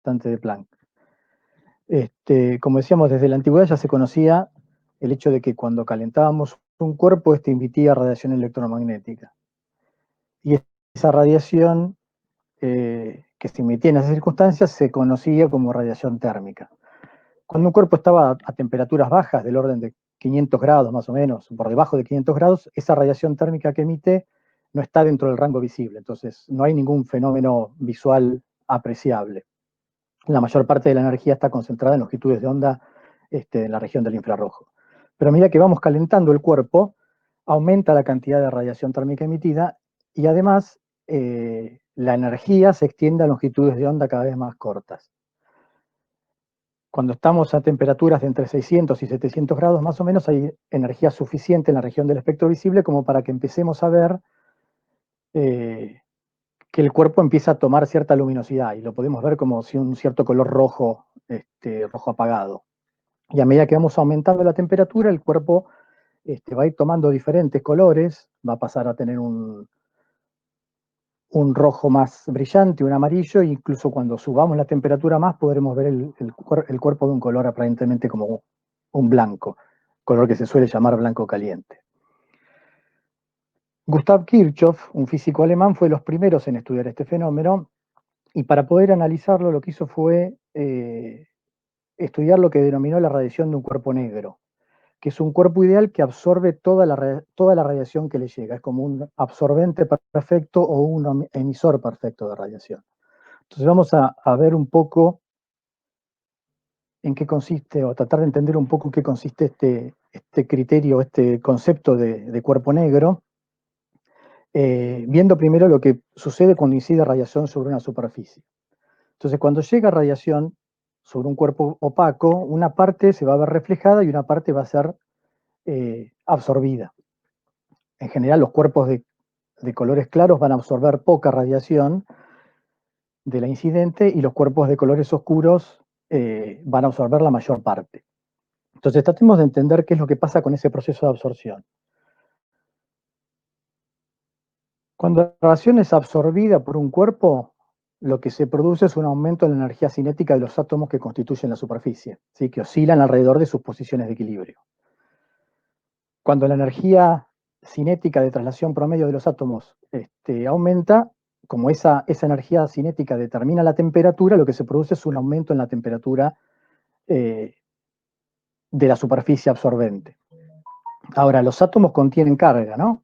constante de Planck. Como decíamos, desde la antigüedad ya se conocía el hecho de que cuando calentábamos un cuerpo, emitía radiación electromagnética. Y esa radiación que se emitía en esas circunstancias se conocía como radiación térmica. Cuando un cuerpo estaba a temperaturas bajas, del orden de 500 grados más o menos, por debajo de 500 grados, esa radiación térmica que emite no está dentro del rango visible, entonces no hay ningún fenómeno visual apreciable. La mayor parte de la energía está concentrada en longitudes de onda en la región del infrarrojo. Pero a medida que vamos calentando el cuerpo, aumenta la cantidad de radiación térmica emitida y además la energía se extiende a longitudes de onda cada vez más cortas. Cuando estamos a temperaturas de entre 600 y 700 grados más o menos, hay energía suficiente en la región del espectro visible como para que empecemos a ver que el cuerpo empieza a tomar cierta luminosidad y lo podemos ver como si un cierto color rojo, rojo apagado. Y a medida que vamos aumentando la temperatura, el cuerpo va a ir tomando diferentes colores, va a pasar a tener un rojo más brillante, un amarillo, e incluso cuando subamos la temperatura más podremos ver el cuerpo de un color aparentemente como un blanco, color que se suele llamar blanco caliente. Gustav Kirchhoff, un físico alemán, fue de los primeros en estudiar este fenómeno, y para poder analizarlo lo que hizo fue estudiar lo que denominó la radiación de un cuerpo negro, que es un cuerpo ideal que absorbe toda la radiación que le llega. Es como un absorbente perfecto o un emisor perfecto de radiación. Entonces vamos a ver un poco en qué consiste, o tratar de entender un poco en qué consiste este criterio, este concepto de cuerpo negro, viendo primero lo que sucede cuando incide radiación sobre una superficie. Entonces, cuando llega radiación sobre un cuerpo opaco, una parte se va a ver reflejada y una parte va a ser absorbida. En general, los cuerpos de colores claros van a absorber poca radiación de la incidente y los cuerpos de colores oscuros van a absorber la mayor parte. Entonces, tratemos de entender qué es lo que pasa con ese proceso de absorción. Cuando la radiación es absorbida por un cuerpo, lo que se produce es un aumento en la energía cinética de los átomos que constituyen la superficie, ¿sí? Que oscilan alrededor de sus posiciones de equilibrio. Cuando la energía cinética de traslación promedio de los átomos aumenta, como esa energía cinética determina la temperatura, lo que se produce es un aumento en la temperatura de la superficie absorbente. Ahora, los átomos contienen carga, ¿no?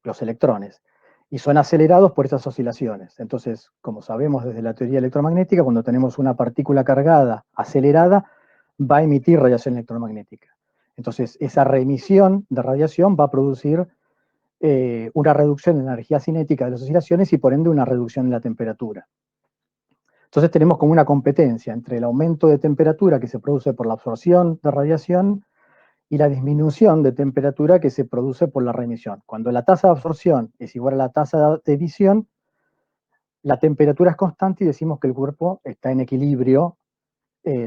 Los electrones, y son acelerados por esas oscilaciones. Entonces, como sabemos desde la teoría electromagnética, cuando tenemos una partícula cargada acelerada, va a emitir radiación electromagnética. Entonces, esa reemisión de radiación va a producir una reducción en la energía cinética de las oscilaciones y por ende una reducción en la temperatura. Entonces tenemos como una competencia entre el aumento de temperatura que se produce por la absorción de radiación y la disminución de temperatura que se produce por la reemisión. Cuando la tasa de absorción es igual a la tasa de emisión, la temperatura es constante y decimos que el cuerpo está en equilibrio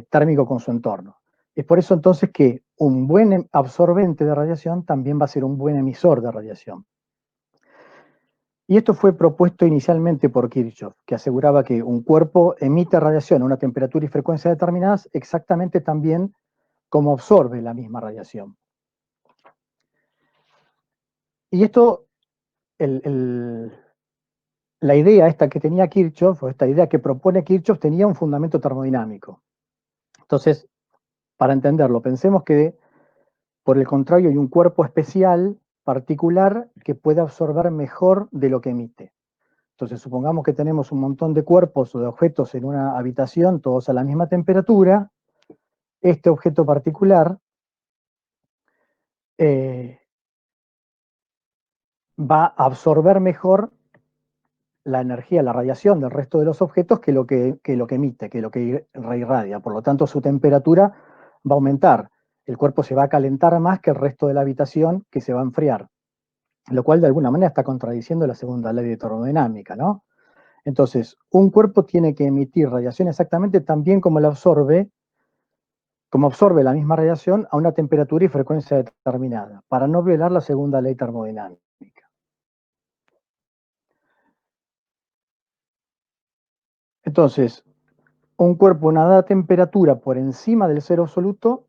térmico con su entorno. Es por eso entonces que un buen absorbente de radiación también va a ser un buen emisor de radiación. Y esto fue propuesto inicialmente por Kirchhoff, que aseguraba que un cuerpo emite radiación a una temperatura y frecuencia determinadas exactamente también como absorbe la misma radiación. Y esto, la idea esta que tenía Kirchhoff, o esta idea que propone Kirchhoff, tenía un fundamento termodinámico. Entonces, para entenderlo, pensemos que, por el contrario, hay un cuerpo especial, particular, que puede absorber mejor de lo que emite. Entonces, supongamos que tenemos un montón de cuerpos o de objetos en una habitación, todos a la misma temperatura. Este objeto particular va a absorber mejor la energía, la radiación del resto de los objetos que lo que emite, que lo que irradia. Por lo tanto, su temperatura va a aumentar. El cuerpo se va a calentar más que el resto de la habitación, que se va a enfriar. Lo cual de alguna manera está contradiciendo la segunda ley de termodinámica, ¿no? Entonces, un cuerpo tiene que emitir radiación exactamente tan bien como la absorbe, como absorbe la misma radiación a una temperatura y frecuencia determinada, para no violar la segunda ley termodinámica. Entonces, un cuerpo a una dada temperatura por encima del cero absoluto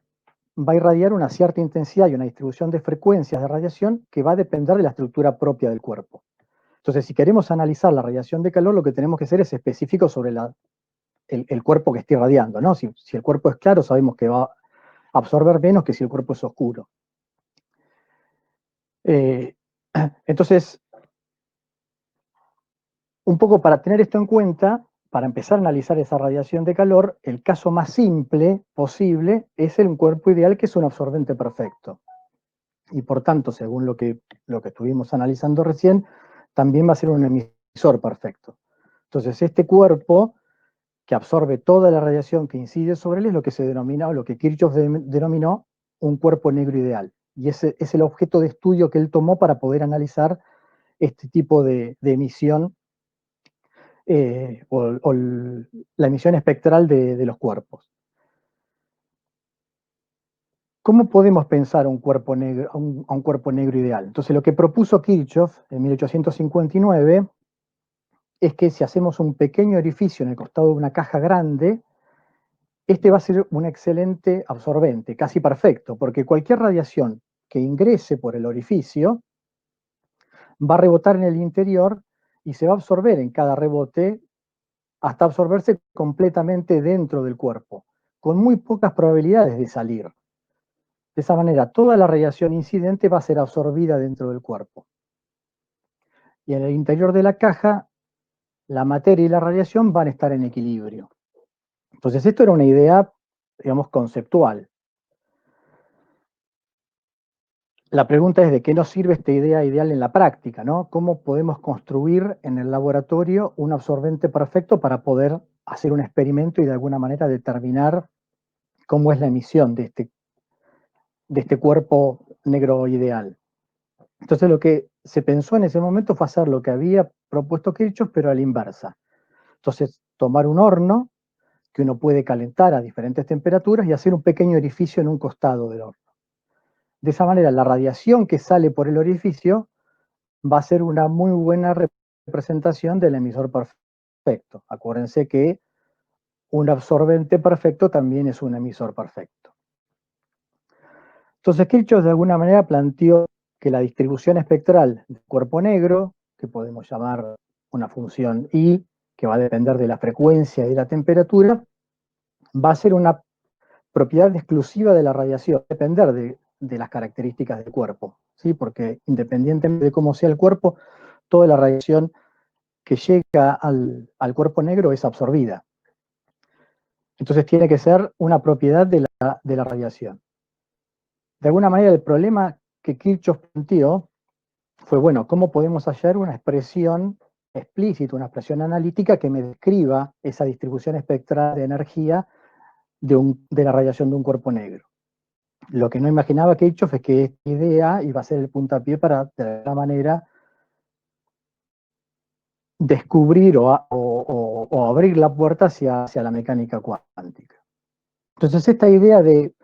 va a irradiar una cierta intensidad y una distribución de frecuencias de radiación que va a depender de la estructura propia del cuerpo. Entonces, si queremos analizar la radiación de calor, lo que tenemos que hacer es específico sobre el cuerpo que esté irradiando, ¿no? Si el cuerpo es claro, sabemos que va a absorber menos que si el cuerpo es oscuro. Entonces, un poco para tener esto en cuenta, para empezar a analizar esa radiación de calor, el caso más simple posible es un cuerpo ideal que es un absorbente perfecto. Y por tanto, según lo que estuvimos analizando recién, también va a ser un emisor perfecto. Entonces, este cuerpo que absorbe toda la radiación que incide sobre él es lo que se denomina, o lo que Kirchhoff denominó, un cuerpo negro ideal. Y ese es el objeto de estudio que él tomó para poder analizar este tipo de emisión o la emisión espectral de los cuerpos. ¿Cómo podemos pensar un cuerpo negro, a un cuerpo negro ideal? Entonces, lo que propuso Kirchhoff en 1859 es que si hacemos un pequeño orificio en el costado de una caja grande, este va a ser un excelente absorbente, casi perfecto, porque cualquier radiación que ingrese por el orificio va a rebotar en el interior y se va a absorber en cada rebote hasta absorberse completamente dentro del cuerpo, con muy pocas probabilidades de salir. De esa manera, toda la radiación incidente va a ser absorbida dentro del cuerpo. Y en el interior de la caja, la materia y la radiación van a estar en equilibrio. Entonces, esto era una idea, digamos, conceptual. La pregunta es de qué nos sirve esta idea ideal en la práctica, ¿no? ¿Cómo podemos construir en el laboratorio un absorbente perfecto para poder hacer un experimento y de alguna manera determinar cómo es la emisión de este cuerpo negro ideal? Entonces lo que se pensó en ese momento fue hacer lo que había propuesto Kirchhoff, pero a la inversa. Entonces, tomar un horno que uno puede calentar a diferentes temperaturas y hacer un pequeño orificio en un costado del horno. De esa manera, la radiación que sale por el orificio va a ser una muy buena representación del emisor perfecto. Acuérdense que un absorbente perfecto también es un emisor perfecto. Entonces, Kirchhoff de alguna manera planteó que la distribución espectral del cuerpo negro, que podemos llamar una función I, que va a depender de la frecuencia y de la temperatura, va a ser una propiedad exclusiva de la radiación, depender de las características del cuerpo, ¿sí? Porque independientemente de cómo sea el cuerpo, toda la radiación que llega al cuerpo negro es absorbida. Entonces tiene que ser una propiedad de la radiación. De alguna manera, el problema que Kirchhoff planteó fue, bueno, ¿cómo podemos hallar una expresión explícita, una expresión analítica que me describa esa distribución espectral de energía de la radiación de un cuerpo negro? Lo que no imaginaba Kirchhoff es que esta idea iba a ser el puntapié para, de alguna manera, descubrir o abrir la puerta hacia la mecánica cuántica. Entonces, esta idea de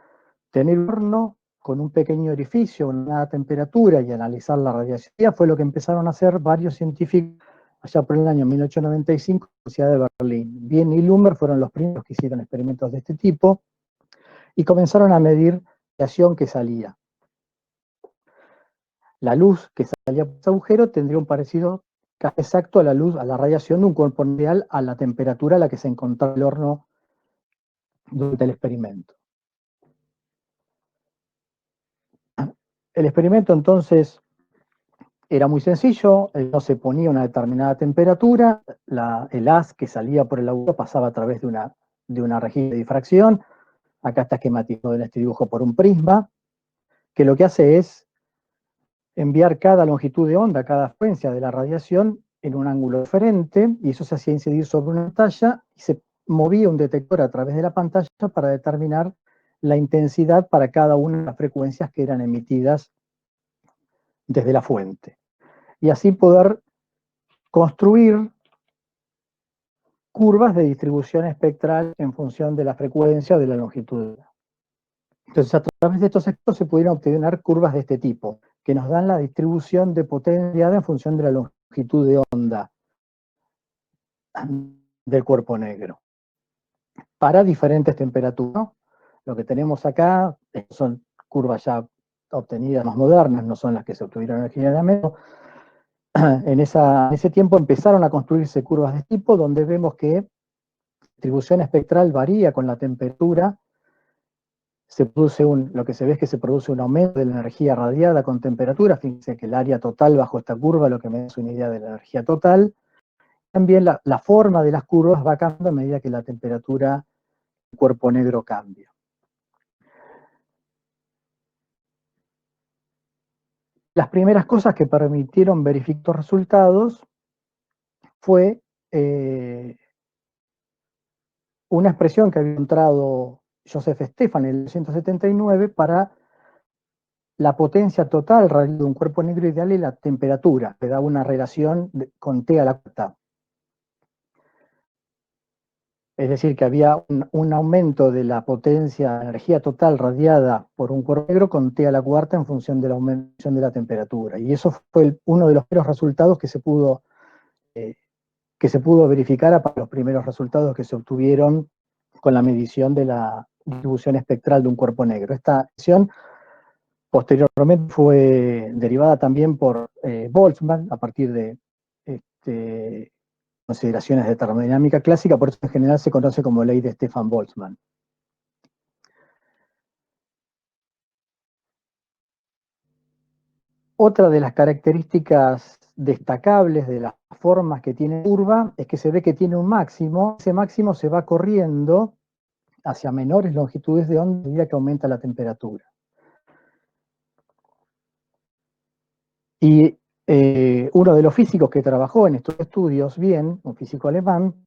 tener un horno con un pequeño orificio, una temperatura y analizar la radiación fue lo que empezaron a hacer varios científicos allá por el año 1895 en la Universidad de Berlín. Wien y Lummer fueron los primeros que hicieron experimentos de este tipo y comenzaron a medir la radiación que salía. La luz que salía por ese agujero tendría un parecido casi exacto a la luz, a la radiación de un cuerpo real a la temperatura a la que se encontraba el horno durante el experimento. El experimento entonces era muy sencillo, no se ponía una determinada temperatura, el haz que salía por el agujero pasaba a través de una rejilla de difracción, acá está esquematizado en este dibujo por un prisma, que lo que hace es enviar cada longitud de onda, cada frecuencia de la radiación en un ángulo diferente, y eso se hacía incidir sobre una pantalla, y se movía un detector a través de la pantalla para determinar la intensidad para cada una de las frecuencias que eran emitidas desde la fuente. Y así poder construir curvas de distribución espectral en función de la frecuencia o de la longitud. Entonces, a través de estos efectos se pudieron obtener curvas de este tipo, que nos dan la distribución de potencialidad en función de la longitud de onda del cuerpo negro. para diferentes temperaturas, ¿no? Lo que tenemos acá son curvas ya obtenidas más modernas, no son las que se obtuvieron originalmente. En ese tiempo empezaron a construirse curvas de este tipo donde vemos que la distribución espectral varía con la temperatura. Lo que se ve es que se produce un aumento de la energía radiada con temperatura. Fíjense que el área total bajo esta curva, lo que me da una idea de la energía total. También la forma de las curvas va cambiando a medida que la temperatura del cuerpo negro cambia. Las primeras cosas que permitieron verificar resultados fue una expresión que había encontrado Joseph Stefan en el 1979 para la potencia total radial de un cuerpo negro ideal y la temperatura, que da una relación con T a la cuarta. Es decir, que había un aumento de la potencia, energía total radiada por un cuerpo negro con T a la cuarta en función de la aumentación de la temperatura. Y eso fue uno de los primeros resultados que se pudo verificar para los primeros resultados que se obtuvieron con la medición de la distribución espectral de un cuerpo negro. Esta medición posteriormente fue derivada también por Boltzmann a partir de consideraciones de termodinámica clásica, por eso en general se conoce como ley de Stefan Boltzmann. Otra de las características destacables de las formas que tiene curva es que se ve que tiene un máximo. Ese máximo se va corriendo hacia menores longitudes de onda a medida que aumenta la temperatura. Y uno de los físicos que trabajó en estos estudios, bien, un físico alemán,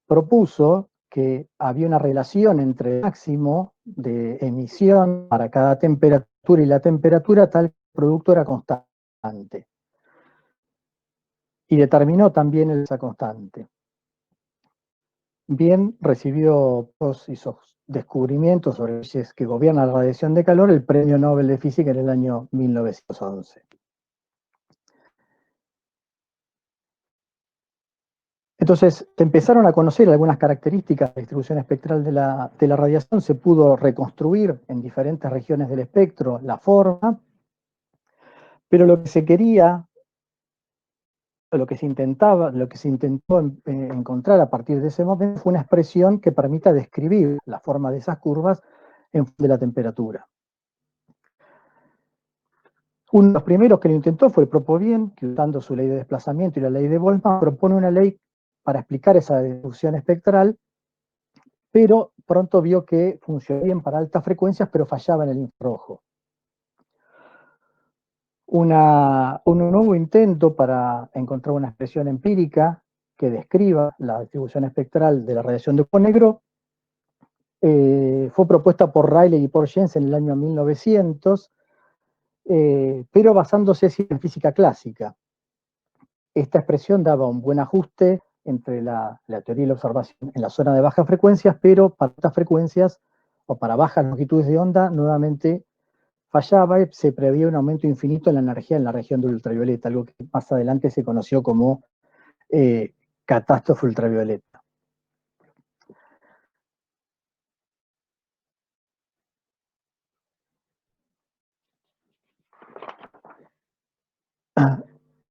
propuso que había una relación entre el máximo de emisión para cada temperatura y la temperatura tal que el producto era constante. Y determinó también esa constante. Bien, recibió todos esos descubrimientos sobre leyes que gobiernan la radiación de calor el Premio Nobel de Física en el año 1911. Entonces, empezaron a conocer algunas características de la distribución espectral de la radiación, se pudo reconstruir en diferentes regiones del espectro la forma, pero lo que se quería, lo que se intentó encontrar a partir de ese momento fue una expresión que permita describir la forma de esas curvas en función de la temperatura. Uno de los primeros que lo intentó fue Propobien, que usando su ley de desplazamiento y la ley de Boltzmann, propone una ley para explicar esa distribución espectral, pero pronto vio que funcionaba bien para altas frecuencias, pero fallaba en el infrarrojo. Un nuevo intento para encontrar una expresión empírica que describa la distribución espectral de la radiación de cuerpo negro fue propuesta por Rayleigh y por Jensen en el año 1900, pero basándose en física clásica. Esta expresión daba un buen ajuste entre la teoría y la observación en la zona de bajas frecuencias, pero para altas frecuencias o para bajas longitudes de onda, nuevamente fallaba y se preveía un aumento infinito en la energía en la región del ultravioleta, algo que más adelante se conoció como catástrofe ultravioleta.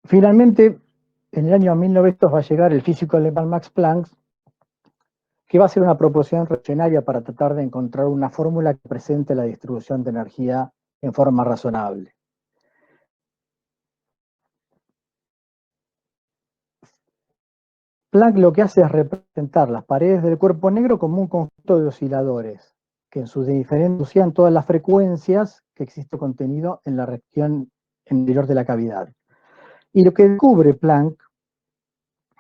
Finalmente, en el año 1900 va a llegar el físico alemán Max Planck, que va a hacer una proposición reaccionaria para tratar de encontrar una fórmula que presente la distribución de energía en forma razonable. Planck lo que hace es representar las paredes del cuerpo negro como un conjunto de osciladores, que en sus diferentes usían todas las frecuencias que existe contenido en la región interior de la cavidad. Y lo que descubre Planck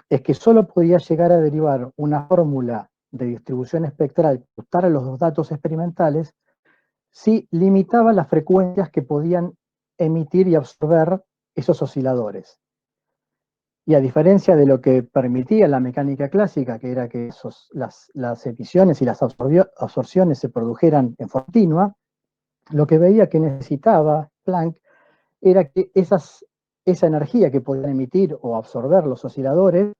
es que solo podía llegar a derivar una fórmula de distribución espectral que ajustara los dos datos experimentales si limitaba las frecuencias que podían emitir y absorber esos osciladores. Y a diferencia de lo que permitía la mecánica clásica, que era que las emisiones y las absorciones se produjeran en forma continua, lo que veía que necesitaba Planck era que esa energía que podían emitir o absorber los osciladores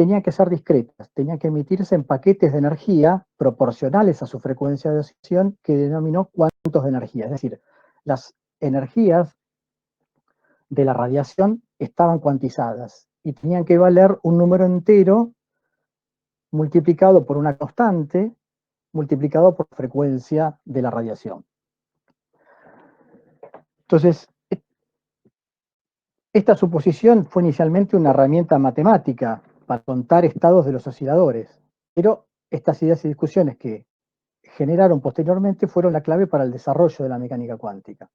tenían que ser discretas, tenían que emitirse en paquetes de energía proporcionales a su frecuencia de oscilación, que denominó cuantos de energía. Es decir, las energías de la radiación estaban cuantizadas y tenían que valer un número entero multiplicado por una constante, multiplicado por frecuencia de la radiación. Entonces, esta suposición fue inicialmente una herramienta matemática para contar estados de los osciladores, pero estas ideas y discusiones que generaron posteriormente fueron la clave para el desarrollo de la mecánica cuántica.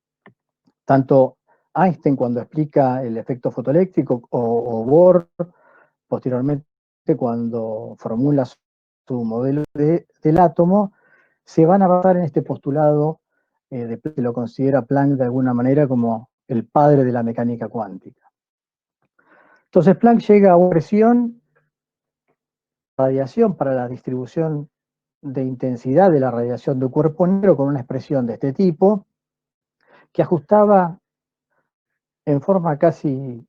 Tanto Einstein, cuando explica el efecto fotoeléctrico, o Bohr, posteriormente cuando formula su modelo del átomo, se van a basar en este postulado que lo considera Planck de alguna manera como el padre de la mecánica cuántica. Entonces Planck llega a una expresión, radiación para la distribución de intensidad de la radiación de un cuerpo negro con una expresión de este tipo, que ajustaba en forma casi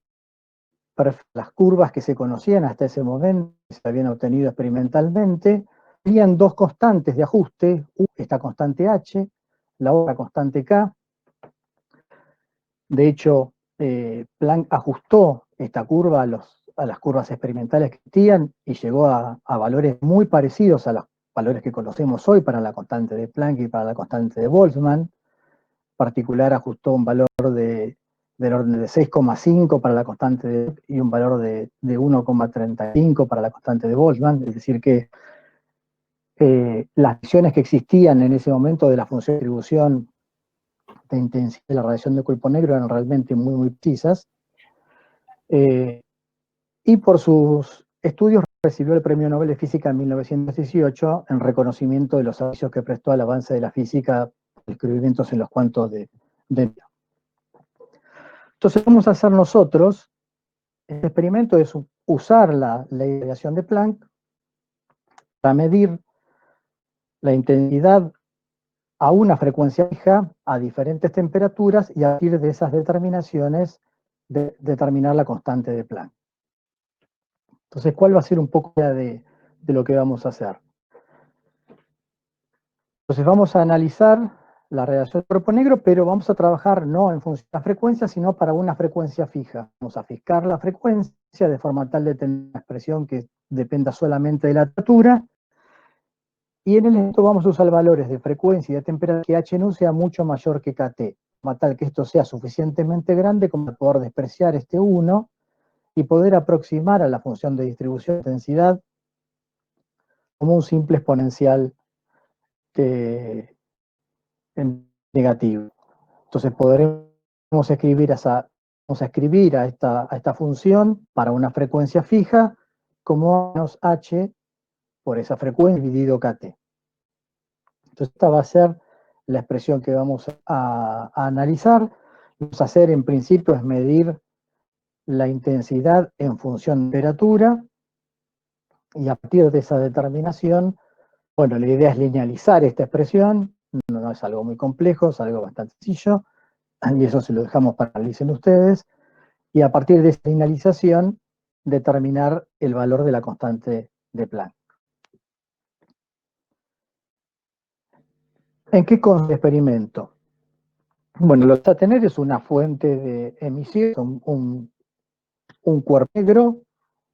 perfecta las curvas que se conocían hasta ese momento, que se habían obtenido experimentalmente. Habían dos constantes de ajuste, esta constante H, la otra constante K. De hecho, Planck ajustó esta curva a las curvas experimentales que existían y llegó a valores muy parecidos a los valores que conocemos hoy para la constante de Planck y para la constante de Boltzmann. En particular, ajustó un valor del orden de 6,5 para la constante de Planck y un valor de 1,35 para la constante de Boltzmann. Es decir, que las visiones que existían en ese momento de la función de distribución de intensidad de la radiación de cuerpo negro eran realmente muy, muy precisas. Y por sus estudios recibió el Premio Nobel de Física en 1918 en reconocimiento de los servicios que prestó al avance de la física, descubrimientos en los cuantos de Entonces, vamos a hacer nosotros, el experimento es usar la ley de radiación de Planck para medir la intensidad a una frecuencia fija a diferentes temperaturas y a partir de esas determinaciones determinar la constante de Planck. Entonces, ¿cuál va a ser un poco de lo que vamos a hacer? Entonces, vamos a analizar la radiación del cuerpo negro, pero vamos a trabajar no en función de la frecuencia, sino para una frecuencia fija. Vamos a fijar la frecuencia de forma tal de tener una expresión que dependa solamente de la temperatura. Y en el ejemplo vamos a usar valores de frecuencia y de temperatura que H nu sea mucho mayor que KT, de forma tal que esto sea suficientemente grande como para poder despreciar este 1 y poder aproximar a la función de distribución de intensidad como un simple exponencial en negativo. Entonces podremos escribir a esta función para una frecuencia fija como menos h por esa frecuencia dividido kt. Entonces esta va a ser la expresión que vamos a analizar. Lo que vamos a hacer en principio es medir la intensidad en función de temperatura y a partir de esa determinación, bueno, la idea es linealizar esta expresión, no es algo muy complejo, es algo bastante sencillo, y eso se lo dejamos para que analicen ustedes, y a partir de esa linealización determinar el valor de la constante de Planck. ¿En qué consiste el experimento? Bueno, lo que va a tener es una fuente de emisión, un cuerpo negro,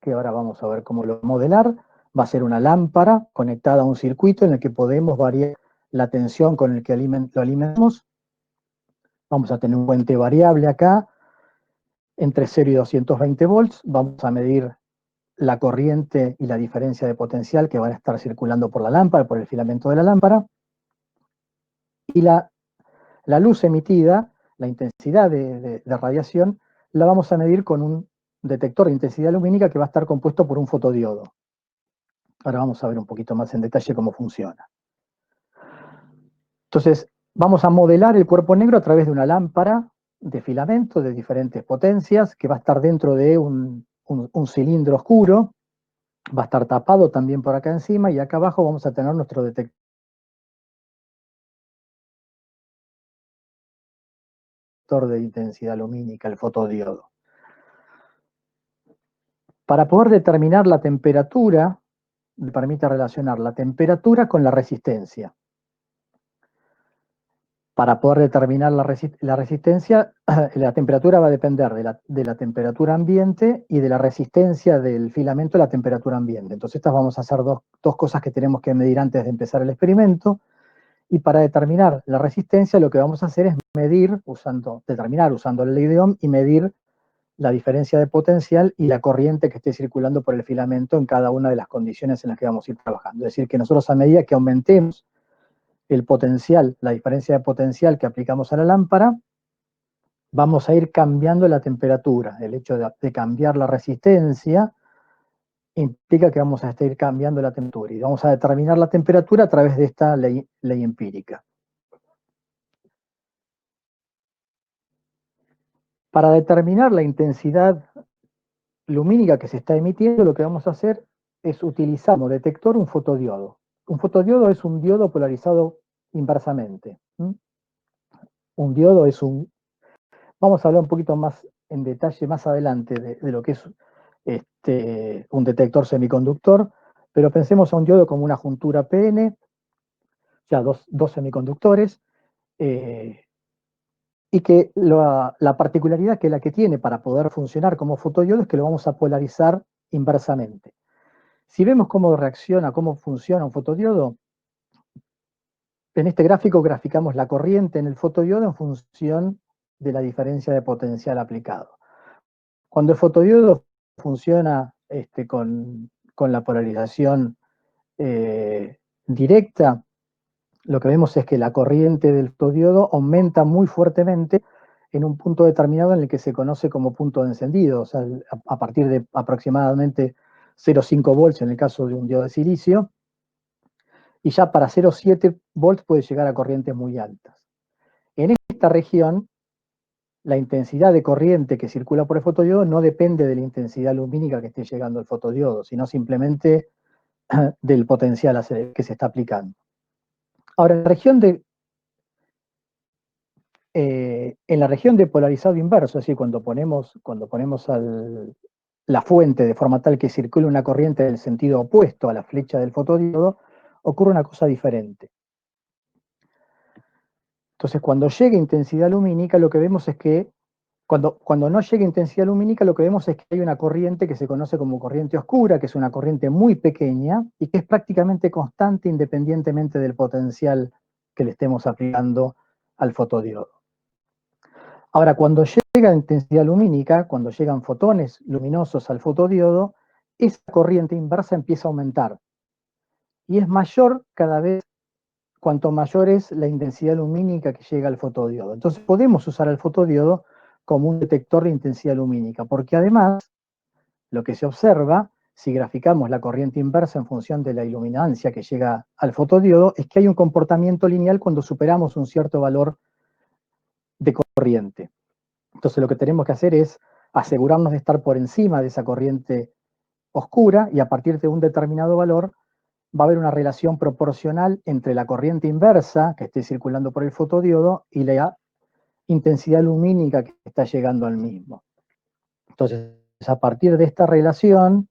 que ahora vamos a ver cómo lo modelar. Va a ser una lámpara conectada a un circuito en el que podemos variar la tensión con el que lo alimentamos. Vamos a tener un puente variable acá, entre 0 y 220 volts. Vamos a medir la corriente y la diferencia de potencial que van a estar circulando por la lámpara, por el filamento de la lámpara. Y la luz emitida, la intensidad de radiación, la vamos a medir con un detector de intensidad lumínica que va a estar compuesto por un fotodiodo. Ahora vamos a ver un poquito más en detalle cómo funciona. Entonces, vamos a modelar el cuerpo negro a través de una lámpara de filamento de diferentes potencias que va a estar dentro de un cilindro oscuro. Va a estar tapado también por acá encima y acá abajo vamos a tener nuestro detector de intensidad lumínica, el fotodiodo. Para poder determinar la temperatura, me permite relacionar la temperatura con la resistencia. Para poder determinar la resistencia, la temperatura va a depender de la temperatura ambiente y de la resistencia del filamento a la temperatura ambiente. Entonces estas vamos a hacer dos cosas que tenemos que medir antes de empezar el experimento. Y para determinar la resistencia lo que vamos a hacer es determinar usando la ley de Ohm y medir la diferencia de potencial y la corriente que esté circulando por el filamento en cada una de las condiciones en las que vamos a ir trabajando. Es decir, que nosotros a medida que aumentemos el potencial, la diferencia de potencial que aplicamos a la lámpara, vamos a ir cambiando la temperatura. El hecho de cambiar la resistencia implica que vamos a ir cambiando la temperatura y vamos a determinar la temperatura a través de esta ley empírica. Para determinar la intensidad lumínica que se está emitiendo, lo que vamos a hacer es utilizar como detector un fotodiodo. Un fotodiodo es un diodo polarizado inversamente. Un diodo es vamos a hablar un poquito más en detalle más adelante de lo que es un detector semiconductor, pero pensemos a un diodo como una juntura PN, o sea, dos semiconductores, y que la particularidad que la que tiene para poder funcionar como fotodiodo es que lo vamos a polarizar inversamente. Si vemos cómo reacciona, cómo funciona un fotodiodo, en este gráfico graficamos la corriente en el fotodiodo en función de la diferencia de potencial aplicado. Cuando el fotodiodo funciona con la polarización directa, lo que vemos es que la corriente del fotodiodo aumenta muy fuertemente en un punto determinado en el que se conoce como punto de encendido, o sea, a partir de aproximadamente 0,5 volts en el caso de un diodo de silicio, y ya para 0,7 volts puede llegar a corrientes muy altas. En esta región, la intensidad de corriente que circula por el fotodiodo no depende de la intensidad lumínica que esté llegando al fotodiodo, sino simplemente del potencial que se está aplicando. Ahora, en la región de polarizado inverso, es decir, cuando ponemos la fuente de forma tal que circule una corriente del sentido opuesto a la flecha del fotodiodo, ocurre una cosa diferente. Entonces, cuando llega intensidad lumínica, lo que vemos es que, cuando no llega intensidad lumínica, lo que vemos es que hay una corriente que se conoce como corriente oscura, que es una corriente muy pequeña y que es prácticamente constante independientemente del potencial que le estemos aplicando al fotodiodo. Ahora, cuando llega intensidad lumínica, cuando llegan fotones luminosos al fotodiodo, esa corriente inversa empieza a aumentar. Y es mayor cada vez cuanto mayor es la intensidad lumínica que llega al fotodiodo. Entonces podemos usar el fotodiodo como un detector de intensidad lumínica, porque además lo que se observa, si graficamos la corriente inversa en función de la iluminancia que llega al fotodiodo, es que hay un comportamiento lineal cuando superamos un cierto valor de corriente. Entonces lo que tenemos que hacer es asegurarnos de estar por encima de esa corriente oscura y a partir de un determinado valor va a haber una relación proporcional entre la corriente inversa que esté circulando por el fotodiodo y la intensidad lumínica que está llegando al mismo. Entonces, a partir de esta relación,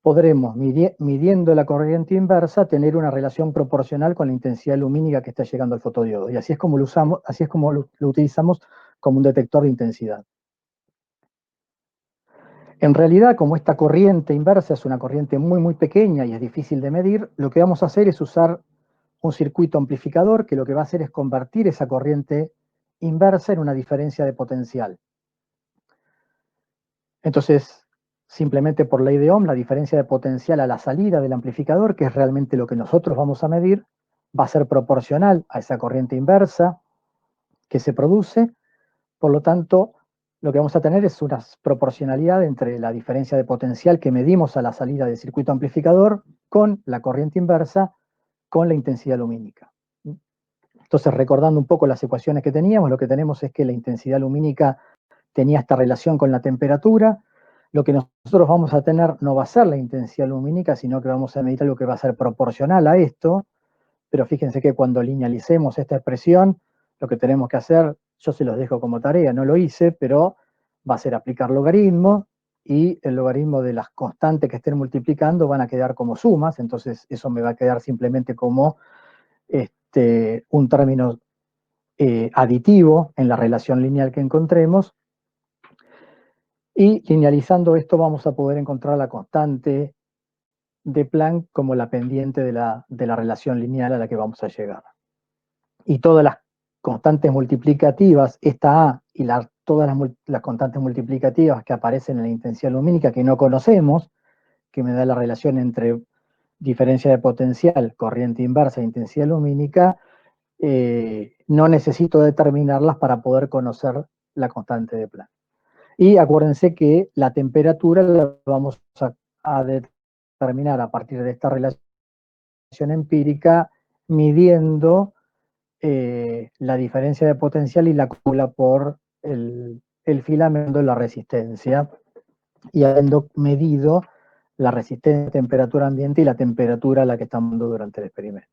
podremos, midiendo la corriente inversa, tener una relación proporcional con la intensidad lumínica que está llegando al fotodiodo. Y así es como lo utilizamos como un detector de intensidad. En realidad, como esta corriente inversa es una corriente muy, muy pequeña y es difícil de medir, lo que vamos a hacer es usar un circuito amplificador que lo que va a hacer es convertir esa corriente inversa en una diferencia de potencial. Entonces, simplemente por ley de Ohm, la diferencia de potencial a la salida del amplificador, que es realmente lo que nosotros vamos a medir, va a ser proporcional a esa corriente inversa que se produce. Por lo tanto, lo que vamos a tener es una proporcionalidad entre la diferencia de potencial que medimos a la salida del circuito amplificador con la corriente inversa con la intensidad lumínica. Entonces, recordando un poco las ecuaciones que teníamos, lo que tenemos es que la intensidad lumínica tenía esta relación con la temperatura. Lo que nosotros vamos a tener no va a ser la intensidad lumínica, sino que vamos a medir algo que va a ser proporcional a esto. Pero fíjense que cuando linealicemos esta expresión, lo que tenemos que hacer, yo se los dejo como tarea, no lo hice, pero va a ser aplicar logaritmo y el logaritmo de las constantes que estén multiplicando van a quedar como sumas, entonces eso me va a quedar simplemente como un término aditivo en la relación lineal que encontremos, y linealizando esto vamos a poder encontrar la constante de Planck como la pendiente de la relación lineal a la que vamos a llegar. Y todas las constantes multiplicativas, esta A y todas las constantes multiplicativas que aparecen en la intensidad lumínica que no conocemos, que me da la relación entre diferencia de potencial, corriente inversa e intensidad lumínica, no necesito determinarlas para poder conocer la constante de Planck. Y acuérdense que la temperatura la vamos a determinar a partir de esta relación empírica midiendo la diferencia de potencial y la cúpula por el filamento, la resistencia, y habiendo medido la resistencia a temperatura ambiente y la temperatura a la que estamos dando durante el experimento.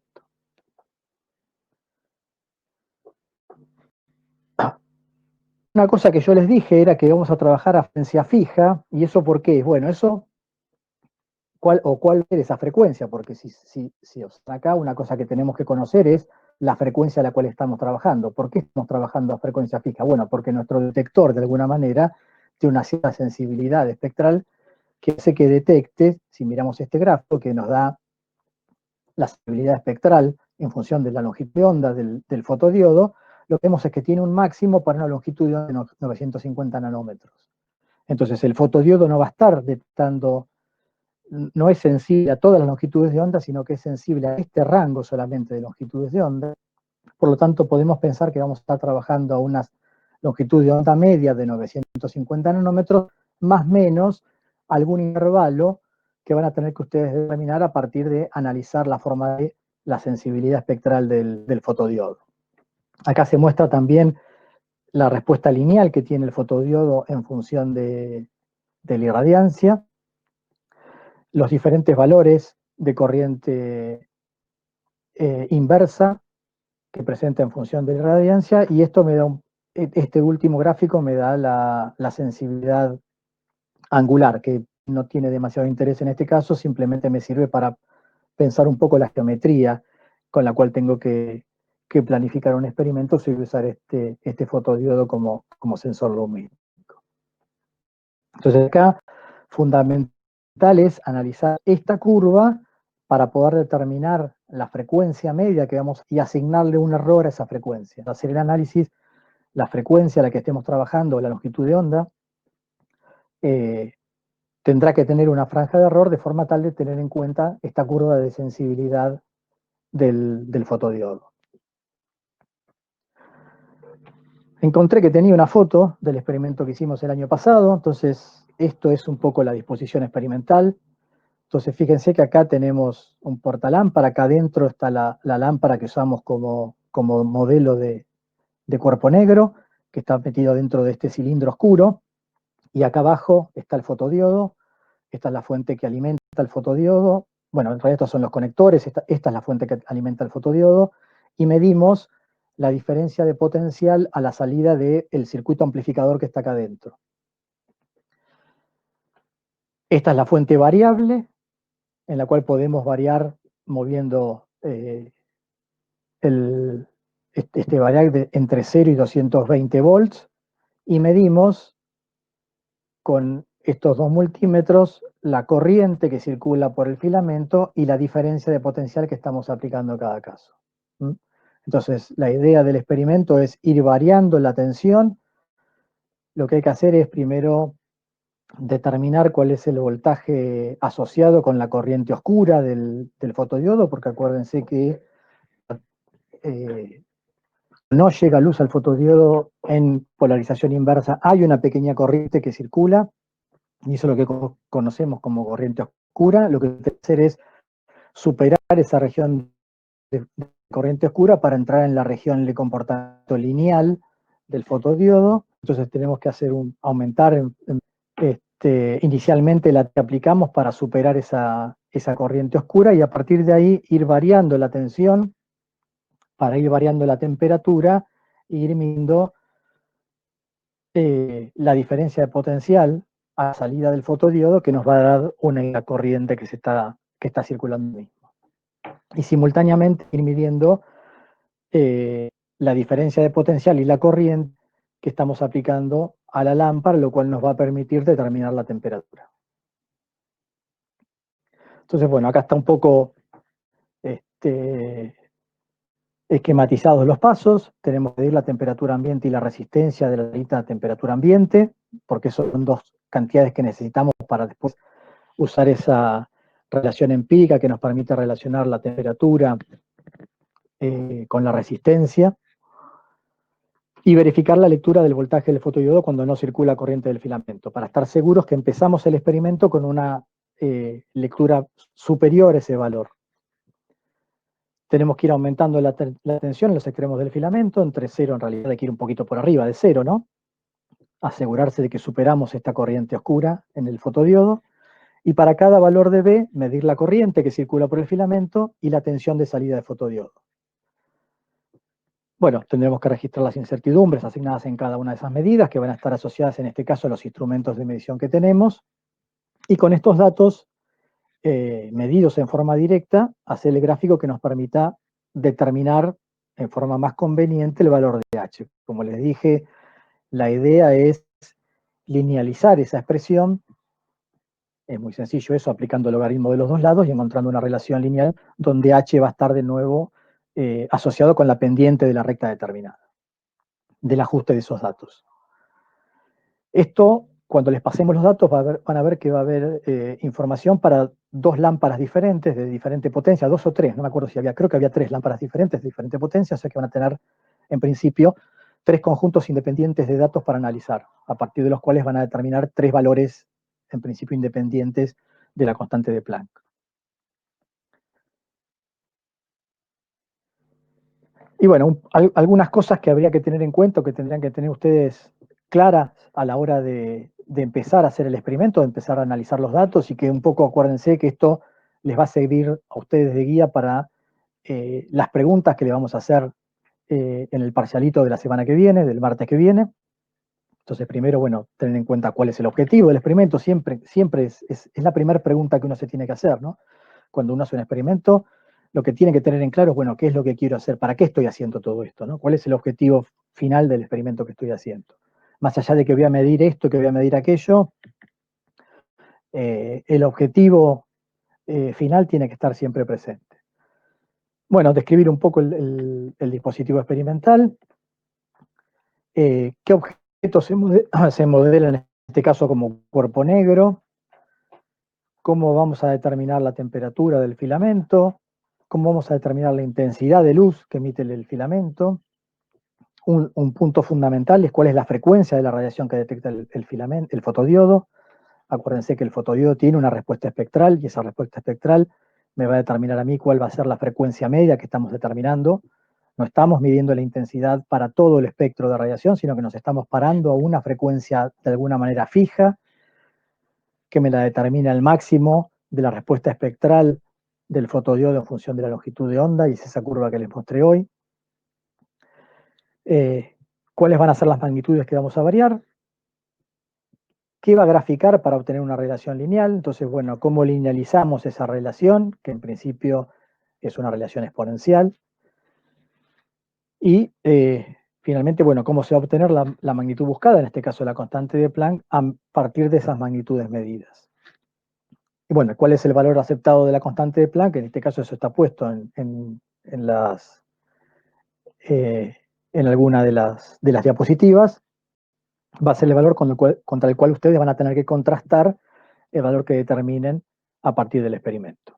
Una cosa que yo les dije era que vamos a trabajar a frecuencia fija, ¿y eso por qué? Bueno, eso, ¿cuál es esa frecuencia? Porque si acá una cosa que tenemos que conocer es la frecuencia a la cual estamos trabajando. ¿Por qué estamos trabajando a frecuencia fija? Bueno, porque nuestro detector, de alguna manera, tiene una cierta sensibilidad espectral que hace que detecte, si miramos este gráfico, que nos da la sensibilidad espectral en función de la longitud de onda del fotodiodo, lo que vemos es que tiene un máximo para una longitud de onda de 950 nanómetros. Entonces el fotodiodo no va a estar detectando, no es sensible a todas las longitudes de onda, sino que es sensible a este rango solamente de longitudes de onda. Por lo tanto, podemos pensar que vamos a estar trabajando a una longitud de onda media de 950 nanómetros, más o menos algún intervalo que van a tener que ustedes determinar a partir de analizar la forma de la sensibilidad espectral del fotodiodo. Acá se muestra también la respuesta lineal que tiene el fotodiodo en función de la irradiancia, los diferentes valores de corriente inversa que presenta en función de la irradiancia, y esto me da este último gráfico me da la sensibilidad angular, que no tiene demasiado interés en este caso, simplemente me sirve para pensar un poco la geometría con la cual tengo que planificar un experimento si voy a usar este fotodiodo como sensor lumínico. Entonces acá, fundamental es analizar esta curva para poder determinar la frecuencia media que vamos y asignarle un error a esa frecuencia. Hacer el análisis, la frecuencia a la que estemos trabajando, la longitud de onda, tendrá que tener una franja de error de forma tal de tener en cuenta esta curva de sensibilidad del fotodiodo. Encontré que tenía una foto del experimento que hicimos el año pasado, entonces esto es un poco la disposición experimental. Entonces fíjense que acá tenemos un portalámpara, acá adentro está la lámpara que usamos como modelo de cuerpo negro, que está metido dentro de este cilindro oscuro, y acá abajo está el fotodiodo, esta es la fuente que alimenta el fotodiodo, bueno, en realidad estos son los conectores, esta es la fuente que alimenta el fotodiodo, y medimos la diferencia de potencial a la salida del circuito amplificador que está acá adentro. Esta es la fuente variable, en la cual podemos variar moviendo este variable entre 0 y 220 volts, y medimos con estos dos multímetros la corriente que circula por el filamento y la diferencia de potencial que estamos aplicando a cada caso. Entonces, la idea del experimento es ir variando la tensión. Lo que hay que hacer es primero determinar cuál es el voltaje asociado con la corriente oscura del fotodiodo, porque acuérdense que no llega luz al fotodiodo en polarización inversa. Hay una pequeña corriente que circula, y eso es lo que conocemos como corriente oscura. Lo que hay que hacer es superar esa región de corriente oscura para entrar en la región de comportamiento lineal del fotodiodo. Entonces tenemos que hacer aumentar inicialmente la que aplicamos para superar esa corriente oscura, y a partir de ahí ir variando la tensión para ir variando la temperatura e ir midiendo la diferencia de potencial a la salida del fotodiodo que nos va a dar una corriente que está circulando mismo. Y simultáneamente ir midiendo la diferencia de potencial y la corriente que estamos aplicando a la lámpara, lo cual nos va a permitir determinar la temperatura. Entonces, bueno, acá está un poco esquematizados los pasos. Tenemos que medir la temperatura ambiente y la resistencia de la alita a temperatura ambiente, porque son dos cantidades que necesitamos para después usar esa relación empírica que nos permite relacionar la temperatura con la resistencia, y verificar la lectura del voltaje del fotodiodo cuando no circula corriente del filamento, para estar seguros que empezamos el experimento con una lectura superior a ese valor. Tenemos que ir aumentando la tensión en los extremos del filamento, entre 0 en realidad hay que ir un poquito por arriba de 0, ¿no? Asegurarse de que superamos esta corriente oscura en el fotodiodo, y para cada valor de B, medir la corriente que circula por el filamento y la tensión de salida del fotodiodo. Bueno, tendremos que registrar las incertidumbres asignadas en cada una de esas medidas, que van a estar asociadas en este caso a los instrumentos de medición que tenemos, y con estos datos medidos en forma directa, hacer el gráfico que nos permita determinar en forma más conveniente el valor de H. Como les dije, la idea es linealizar esa expresión. Es muy sencillo eso, aplicando el logaritmo de los dos lados y encontrando una relación lineal donde H va a estar de nuevo asociado con la pendiente de la recta determinada, del ajuste de esos datos. Esto, cuando les pasemos los datos, van a ver que va a haber información para dos lámparas diferentes, de diferente potencia, 2 o 3, no me acuerdo si había, creo que había 3 lámparas diferentes de diferente potencia, o sea que van a tener, en principio, 3 conjuntos independientes de datos para analizar, a partir de los cuales van a determinar 3 valores, en principio, independientes de la constante de Planck. Y bueno, algunas cosas que habría que tener en cuenta, o que tendrían que tener ustedes claras a la hora de empezar a hacer el experimento, de empezar a analizar los datos, y que un poco acuérdense que esto les va a servir a ustedes de guía para las preguntas que le vamos a hacer en el parcialito de la semana que viene, del martes que viene. Entonces, primero, bueno, tener en cuenta cuál es el objetivo del experimento. Siempre es la primera pregunta que uno se tiene que hacer, ¿no? Cuando uno hace un experimento, lo que tiene que tener en claro es, bueno, ¿qué es lo que quiero hacer? ¿Para qué estoy haciendo todo esto? ¿No? ¿Cuál es el objetivo final del experimento que estoy haciendo? Más allá de que voy a medir esto, que voy a medir aquello, el objetivo final tiene que estar siempre presente. Bueno, describir un poco el dispositivo experimental, qué objetos se modelan en este caso como cuerpo negro, cómo vamos a determinar la temperatura del filamento, cómo vamos a determinar la intensidad de luz que emite el filamento. Un punto fundamental es cuál es la frecuencia de la radiación que detecta el fotodiodo. Acuérdense que el fotodiodo tiene una respuesta espectral, y esa respuesta espectral me va a determinar a mí cuál va a ser la frecuencia media que estamos determinando. No estamos midiendo la intensidad para todo el espectro de radiación, sino que nos estamos parando a una frecuencia de alguna manera fija, que me la determina el máximo de la respuesta espectral del fotodiodo en función de la longitud de onda, y es esa curva que les mostré hoy. ¿Cuáles van a ser las magnitudes que vamos a variar? ¿Qué va a graficar para obtener una relación lineal? Entonces, bueno, ¿cómo linealizamos esa relación? Que en principio es una relación exponencial. Y finalmente, bueno, ¿cómo se va a obtener la magnitud buscada? En este caso, la constante de Planck, a partir de esas magnitudes medidas. Y bueno, ¿cuál es el valor aceptado de la constante de Planck? En este caso eso está puesto en alguna de las diapositivas. Va a ser el valor contra el cual ustedes van a tener que contrastar el valor que determinen a partir del experimento.